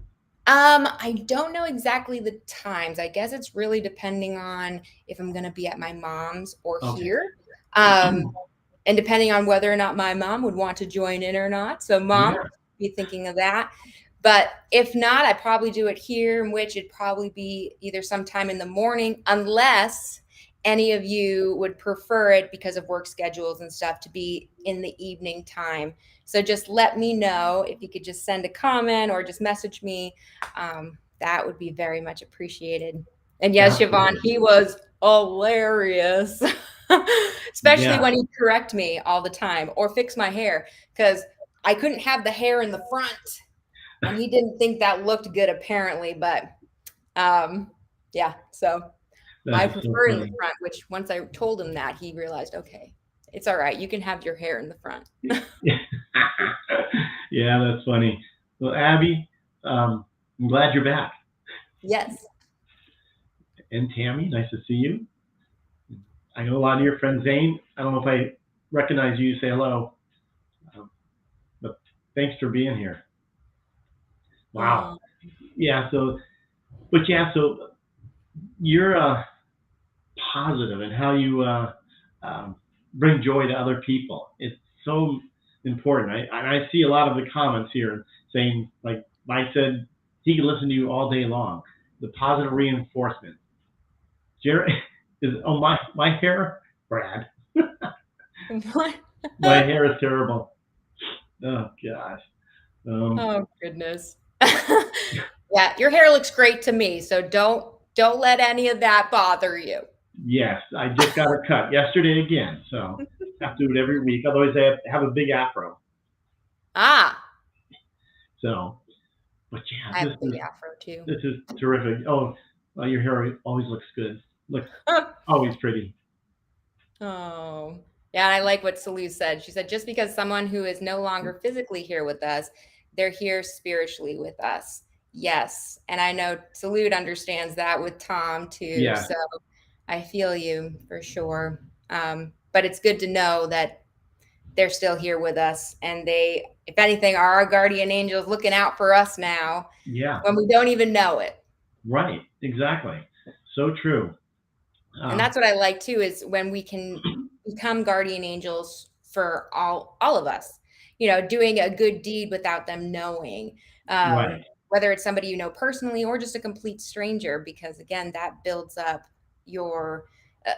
I don't know exactly the times. I guess it's really depending on if I'm going to be at my mom's or Okay. here. Um, and depending on whether or not my mom would want to join in or not. So, mom, Yeah. be thinking of that. But if not, I probably do it here, in which it'd probably be either sometime in the morning, unless any of you would prefer it because of work schedules and stuff to be in the evening time. So just let me know if you could just send a comment or just message me. That would be very much appreciated. And yes, Siobhan, Absolutely. he was hilarious. Especially Yeah. when he'd correct me all the time or fix my hair because I couldn't have the hair in the front. And he didn't think that looked good, apparently. But um, yeah, so That I is so prefer it in the funny. front, which once I told him that, he realized, okay, it's all right. You can have your hair in the front. Yeah, that's funny. Well, Abby, I'm glad you're back. Yes. And Tammy, nice to see you. I know a lot of your friends. Zane, I don't know if I recognize you. Say hello. Um, but thanks for being here. Wow. Oh, Yeah. So, but yeah. So you're positive and how you bring joy to other people. It's so important. I see a lot of the comments here saying, like Mike said, he can listen to you all day long. The positive reinforcement. Jerry is, oh, my hair, Brad. what? My hair is terrible. Oh gosh. Um, Oh goodness. Yeah, your hair looks great to me, so don't let any of that bother you. yes, I just got a cut yesterday again, so have to do it every week. Otherwise, I have a big afro. Ah, So, but I yeah, have a big afro too. this is terrific. Oh, well, your hair always looks good. Looks always pretty. Oh, yeah, and I like what Salou said. She said, just because someone who is no longer physically here with us, they're here spiritually with us. Yes. And I know Salute understands that with Tom too. Yeah, So I feel you for sure. But it's good to know that they're still here with us. And they, if anything, are our guardian angels looking out for us now yeah, when we don't even know it. right, exactly. So true. And Um, that's what I like too is when we can become guardian angels for all of us, doing a good deed without them knowing, right. whether it's somebody you know personally or just a complete stranger, because again, that builds up your uh,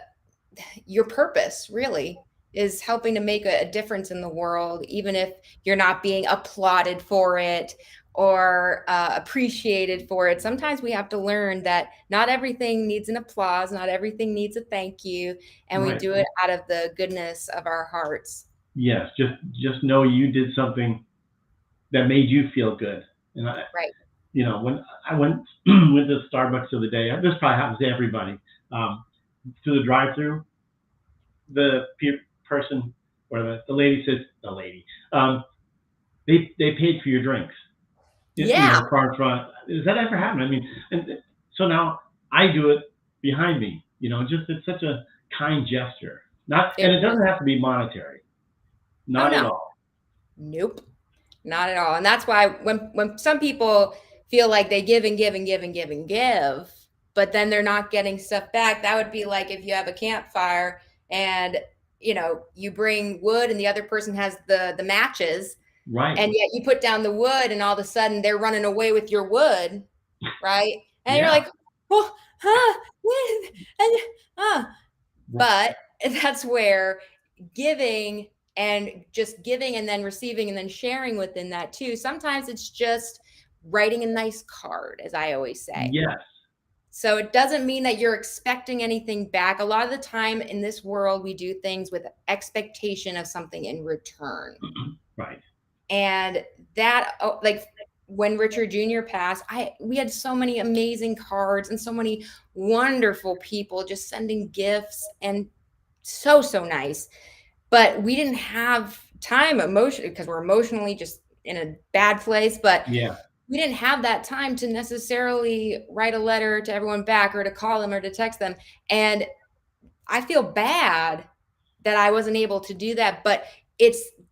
your purpose really is helping to make a difference in the world, even if you're not being applauded for it or appreciated for it. Sometimes we have to learn that not everything needs an applause, not everything needs a thank you, and we Right. do it out of the goodness of our hearts. Yes. Just know you did something that made you feel good. And Right. when I went went to Starbucks the other day, this probably happens to everybody. Um, to the drive-through, the person or the lady says, the lady, they paid for your drinks. Yeah. Car in front. Does that ever happen? I mean, and so now I do it behind me. Just it's such a kind gesture. Not, It and it really, doesn't have to be monetary. oh Not at no, all. nope, not at all. And that's why when some people feel like they give and give and give and give and give, but then they're not getting stuff back, that would be like if you have a campfire and you bring wood and the other person has the matches, Right. and yet you put down the wood and all of a sudden they're running away with your wood, right? And you're Yeah. like, oh, huh, what? And, huh. But that's where giving and just giving and then receiving and then sharing within that too. Sometimes it's just writing a nice card, as I always say. Yes. So it doesn't mean that you're expecting anything back. A lot of the time in this world, we do things with expectation of something in return. Right. And that, like when Richard Jr. passed, we had so many amazing cards and so many wonderful people just sending gifts and so nice. But we didn't have time emotionally because we're emotionally just in a bad place. But Yeah. we didn't have that time to necessarily write a letter to everyone back or to call them or to text them. And I feel bad that I wasn't able to do that, but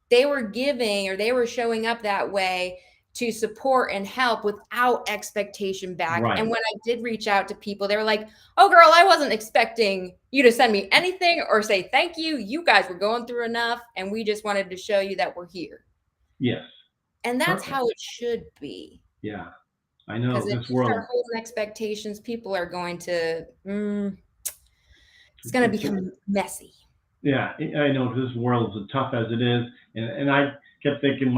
they were giving or they were showing up that way to support and help without expectation back. Right. And when I did reach out to people, they were like, "Oh girl, I wasn't expecting you to send me anything or say thank you. You guys were going through enough and we just wanted to show you that we're here." Yes. And that's Perfect. how it should be. Yeah. I Because know if this you start world. holding expectations, people are going to, it's going to It's, become messy. yeah. I know this world is as tough as it is, and I kept thinking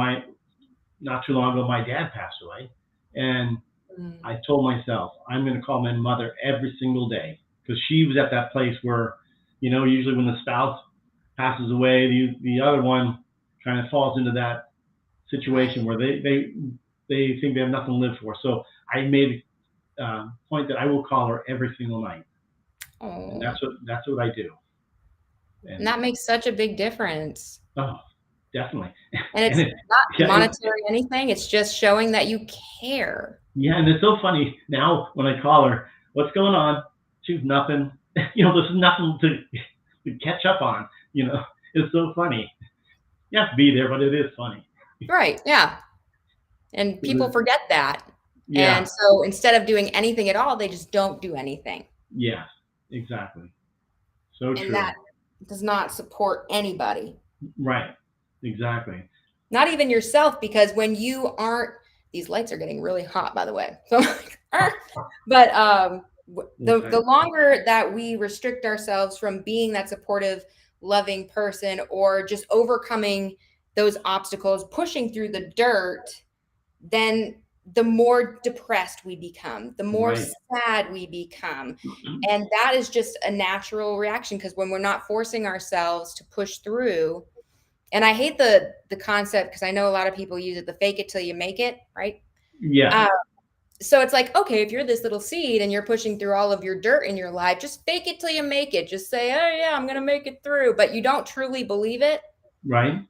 not too long ago my dad passed away, and Mm, I told myself I'm going to call my mother every single day because she was at that place where, usually when the spouse passes away, the other one kind of falls into that situation right. where they think they have nothing to live for. So I made a point that I will call her every single night, and Oh, that's what I do. and And that makes such a big difference. oh, definitely. And And it's not yeah, monetary anything. It's just showing that you care. yeah, and it's so funny now when I call her, what's going on? She's nothing. There's nothing to catch up on. It's so funny. You have to be there, but it is funny. Right. Yeah. And people forget that. And Yeah, so instead of doing anything at all, they just don't do anything. yeah, exactly. So And true. that does not support anybody, Right, exactly. not even yourself, because when you aren't, these lights are getting really hot, by the way. So, but the Okay. longer that we restrict ourselves from being that supportive, loving person, or just overcoming those obstacles, pushing through the dirt, then the more depressed we become, the more Right, sad we become. And that is just a natural reaction because when we're not forcing ourselves to push through, and I hate the concept because I know a lot of people use it, the fake it till you make it, right? yeah, Uh, so it's like, okay, if you're this little seed and you're pushing through all of your dirt in your life, just fake it till you make it. Just say, oh yeah, I'm gonna make it through, but you don't truly believe it. right.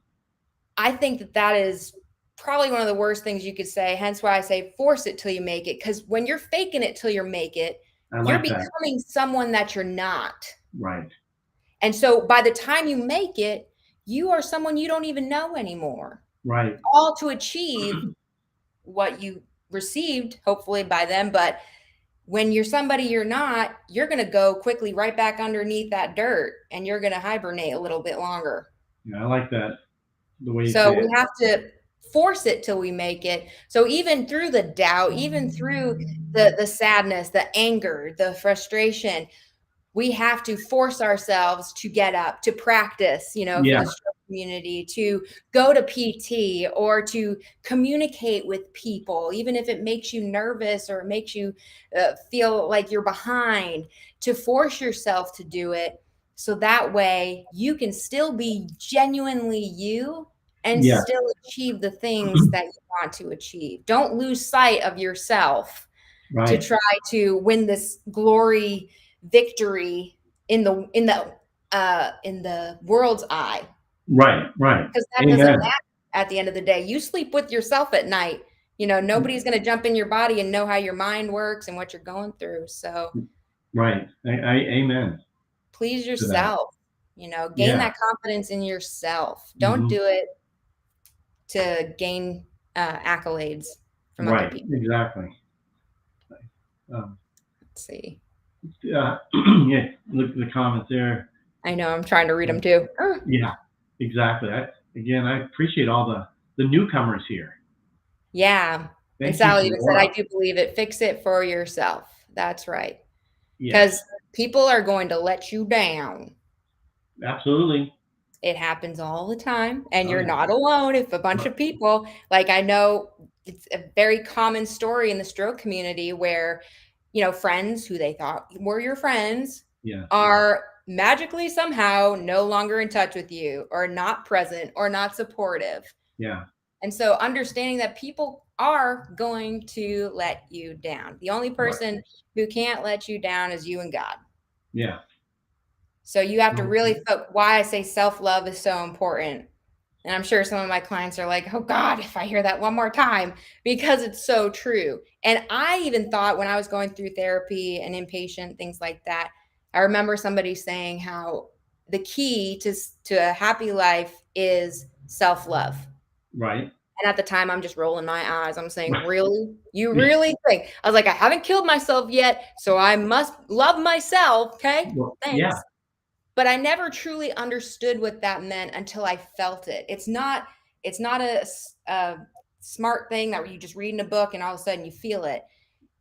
I think that is probably one of the worst things you could say. Hence why I say force it till you make it. Because when you're faking it till you make it, I you're like that. becoming someone that you're not. Right, And so by the time you make it, you are someone you don't even know anymore. right, All to achieve what you received, hopefully by them. But when you're somebody you're not, you're going to go quickly right back underneath that dirt and you're going to hibernate a little bit longer. yeah, I like that. The way you So say we it. have to force it till we make it. So even through the doubt, even through the sadness, the anger, the frustration, we have to force ourselves to get up, to practice, for Yeah, the stroke community, to go to PT or to communicate with people, even if it makes you nervous or it makes you feel like you're behind, to force yourself to do it. So that way you can still be genuinely you and yeah, still achieve the things that you want to achieve. Don't lose sight of yourself to right, try to win this glory victory in the world's eye, right, right. because that doesn't Amen. matter at the end of the day. You sleep with yourself at night. Nobody's going to jump in your body and know how your mind works and what you're going through. So Right. Amen please to that. yourself. Gain Yeah. that confidence in yourself. Don't Hmm. do it to gain accolades from other Right. people. Exactly. Um, Let's see. yeah. Look at the comments there. I know I'm trying to read Uh, them too. yeah. Exactly. I appreciate all the newcomers here. Yeah. And Thank you Sally for even the said, I love. do believe it. Fix it for yourself. That's right. Yes. Because people are going to let you down. Absolutely. It happens all the time. And Oh you're yeah. not alone. If a bunch Right. of people, like I know it's a very common story in the stroke community where, friends who they thought were your friends Yeah. are magically somehow no longer in touch with you or not present or not supportive. Yeah. And so understanding that people are going to let you down. The only Right. person who can't let you down is you and God. Yeah. So you have to Well, really why I say self-love is so important. And I'm sure some of my clients are like, oh God, if I hear that one more time, because it's so true. And I even thought when I was going through therapy and inpatient, things like that, I remember somebody saying how the key to a happy life is self-love. right. And at the time, I'm just rolling my eyes. I'm saying, Right. really? You really think? I was like, I haven't killed myself yet, so I must love myself. Okay. Well, yeah. Thanks. But I never truly understood what that meant until I felt it. It's not a smart thing that you just read in a book and all of a sudden you feel it.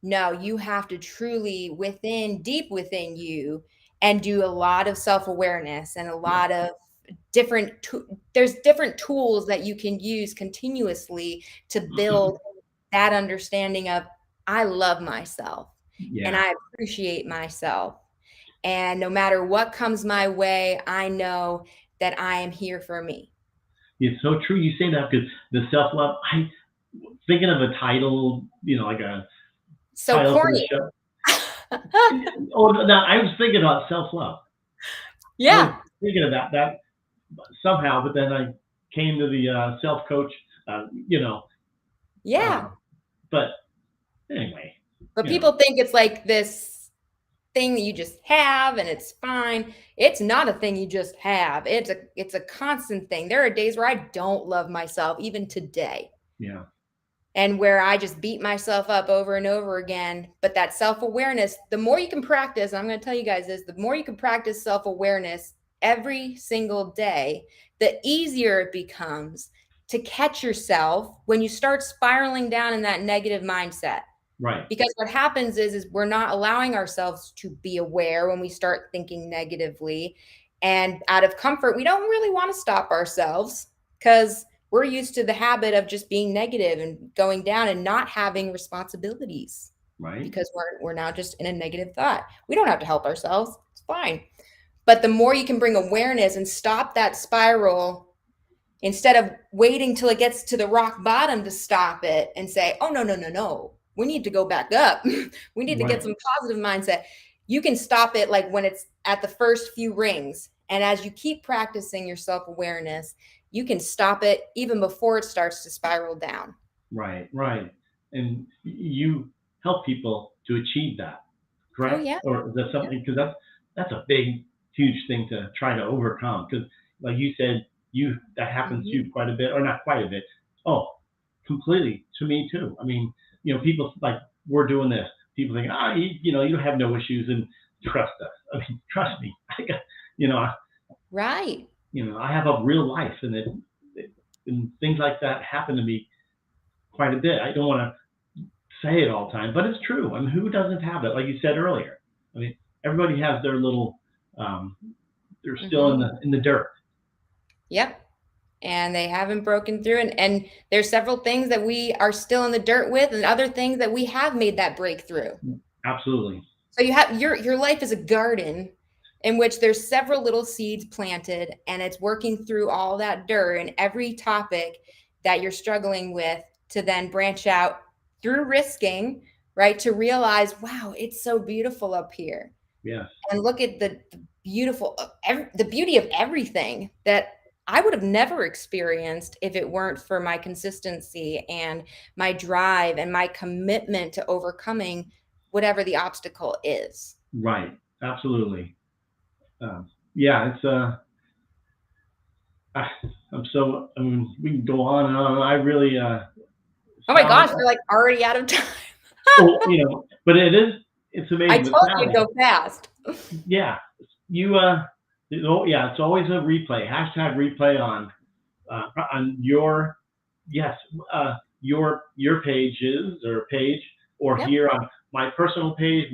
No, you have to truly deep within you and do a lot of self-awareness and a Yeah. lot of there's different tools that you can use continuously to build that understanding of I love myself and Yeah. I appreciate myself. And no matter what comes my way, I know that I am here for me. It's so true. You say that because the self love. I thinking of a title, like a So title for the corny. show. Oh no, I was thinking about self love. I was Yeah. thinking about that somehow, but then I came to the self coach. Uh, you know, Yeah. uh, but anyway, But you know, people think it's like this thing that you just have and it's fine. It's not a thing you just have. It's a constant thing. There are days where I don't love myself even today. yeah, And where I just beat myself up over and over again. But that self awareness, the more you can practice, I'm going to tell you guys this, the more you can practice self awareness every single day, the easier it becomes to catch yourself when you start spiraling down in that negative mindset. right, Because what happens is we're not allowing ourselves to be aware when we start thinking negatively. And out of comfort, we don't really want to stop ourselves because we're used to the habit of just being negative and going down and not having responsibilities right, because we're now just in a negative thought. We don't have to help ourselves. It's fine. But the more you can bring awareness and stop that spiral instead of waiting till it gets to the rock bottom to stop it and say, oh, no, no, no, no. We need to go back up. We need to get right, some positive mindset. You can stop it like when it's at the first few rings. And as you keep practicing your self awareness, you can stop it even before it starts to spiral down. right, right, and you help people to achieve that, Oh, correct? yeah. Or is that Yeah. something? Because that's a big, huge thing to try to overcome. Because, like you said, that happens to Mhm. you quite a bit, or not quite a bit. Oh, completely to me too. I mean, people like we're doing this. People think, you have no issues, and trust us. I mean, trust me. I got, you know, I, Right. I have a real life, and things like that happen to me quite a bit. I don't want to say it all the time, but it's true. I mean, who doesn't have it? Like you said earlier. I mean, everybody has their little. Um, they're still in Hmm. the dirt. Yep. And they haven't broken through. And there's several things that we are still in the dirt with, and other things that we have made that breakthrough. Absolutely. So you have your life is a garden in which there's several little seeds planted, and it's working through all that dirt and every topic that you're struggling with to then branch out through risking, right? To realize, wow, it's so beautiful up here. Yes. And look at the beautiful the beauty of everything that I would have never experienced if it weren't for my consistency and my drive and my commitment to overcoming whatever the obstacle is. Right. Absolutely. Yeah. It's I, I mean, we can go on and on. I really Oh my sound, gosh, we're like already out of time. well, but it's I amazing. But told you to Sally, go fast. yeah, you, yeah, it's always a replay. Hashtag replay on your, yes, your pages or page, or Yep. here on my personal page.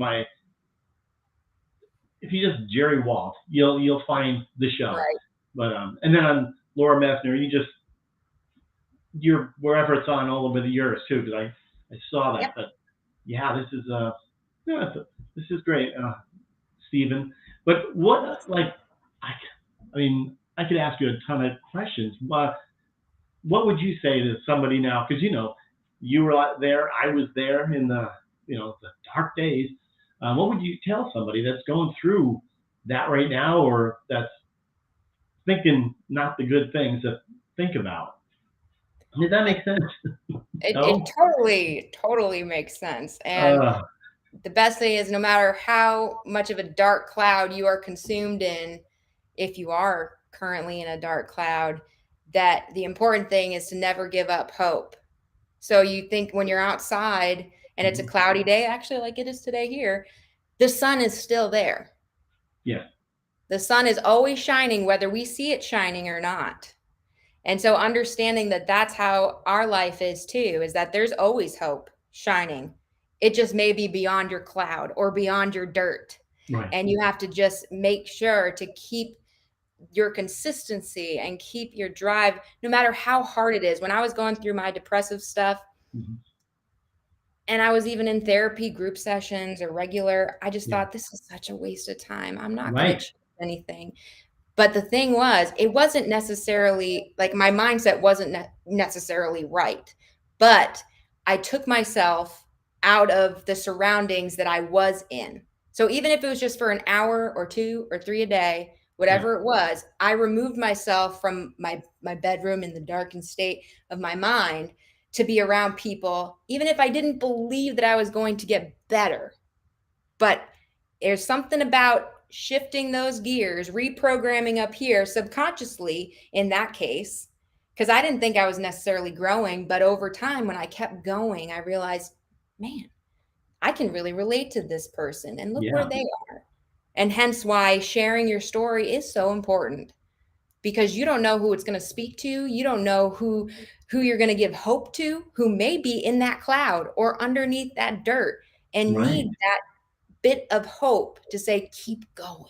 If you just Jerry Walt, you'll find the show. Right. But and then on Laura Messner, you're wherever it's on all over the yours too, because I saw Yep. that. But yeah, yeah, this is great, Stephen. But I, I mean, I could ask you a ton of questions. What would you say to somebody now? Because you were out there, I was there in the dark days. What would you tell somebody that's going through that right now, or that's thinking not the good things to think about? Did that It, make sense? it No. totally makes sense. And Uh, the best thing is no matter how much of a dark cloud you are consumed in, if you are currently in a dark cloud, that the important thing is to never give up hope. So you think when you're outside and it's a mhm. cloudy day, actually like it is today here, the sun is still there. Yeah. The sun is always shining, whether we see it shining or not. And so understanding that that's how our life is too, is that there's always hope shining. It just may be beyond your cloud or beyond your dirt. Right. And you have to just make sure to keep your consistency and keep your drive, no matter how hard it is. When I was going through my depressive stuff, Mhm. and I was even in therapy group sessions or regular, I just Yeah. thought this is such a waste of time. I'm not going to Right. change anything. But the thing was, it wasn't necessarily like my mindset wasn't necessarily right. But I took myself out of the surroundings that I was in. So even if it was just for an hour or two or three a day, Yeah. whatever it was, I removed myself from my bedroom in the darkened state of my mind to be around people, even if I didn't believe that I was going to get better. But there's something about shifting those gears, reprogramming up here subconsciously in that case, because I didn't think I was necessarily growing. But over time, when I kept going, I realized, man, I can really relate to this person and look where Yeah. they are. And hence why sharing your story is so important because you don't know who it's going to speak to. You don't know who you're going to give hope to, who may be in that cloud or underneath that dirt and Right. need that bit of hope to say, keep going.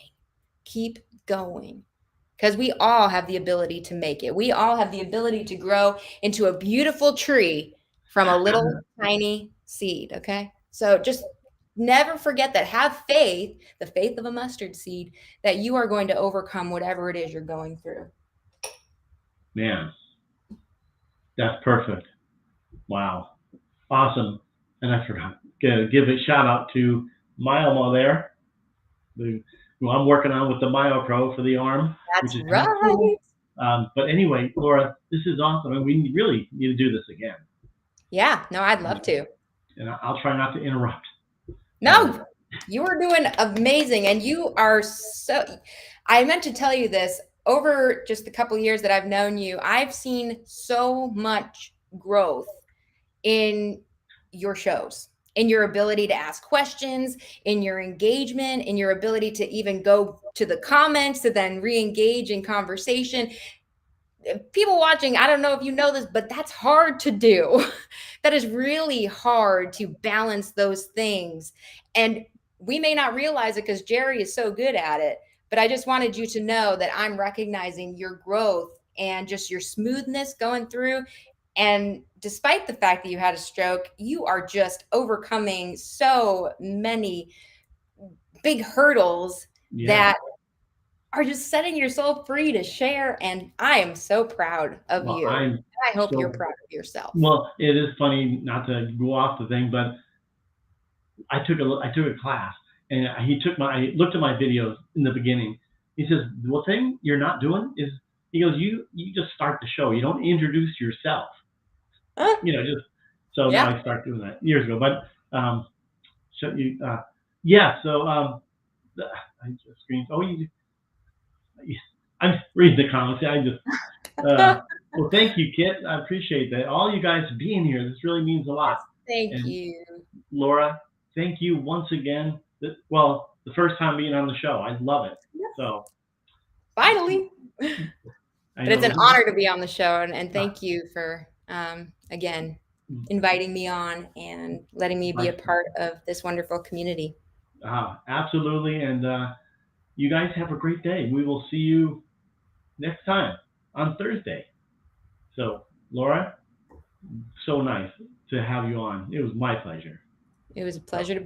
Because we all have the ability to make it. We all have the ability to grow into a beautiful tree from a little tiny seed. Okay. So just never forget that. Have faith, the faith of a mustard seed, that you are going to overcome whatever it is you're going through. Man, that's perfect. Wow. Awesome. And I forgot to give a shout out to Mile there, who I'm working on with the MyoPro for the arm, which That's is kind of cool. right. But anyway, Laura, this is awesome, and we really need to do this again. Yeah. No, I'd love to. And I'll try not to interrupt. Um, No, you are doing amazing. And you are so, I meant to tell you this over just the couple years that I've known you, I've seen so much growth in your shows, in your ability to ask questions, in your engagement, in your ability to even go to the comments to then re-engage in conversation. People watching, I don't know if you know this, but that's hard to do. That is really hard to balance those things. And we may not realize it because Jerry is so good at it. But I just wanted you to know that I'm recognizing your growth and just your smoothness going through. And despite the fact that you had a stroke, you are just overcoming so many big hurdles yeah. that are just setting yourself free to share. And I am so proud of Well, you. I'm I hope you're so proud of yourself. well. It is funny not to go off the thing, but I took a class, and he looked at my videos in the beginning. He says, "The one thing you're not doing is," he goes, "you just start the show. You don't introduce yourself. Huh? Just." So now Yeah. I start doing that years ago. But so yeah. So I just screen. I'm reading the comments. Well, thank you, Kit. I appreciate that. All you guys being here, this really means a lot. Thank And you. Laura, thank you once again. Well, the first time being on the show, I love it. So Finally. I But it's know an this honor to be on the show, and is thank you for again inviting me on and letting me be a part of this wonderful community. absolutely. And you guys have a great day. We will see you next time on Thursday. So, Laura, so nice to have you on. It was my pleasure. It was a pleasure to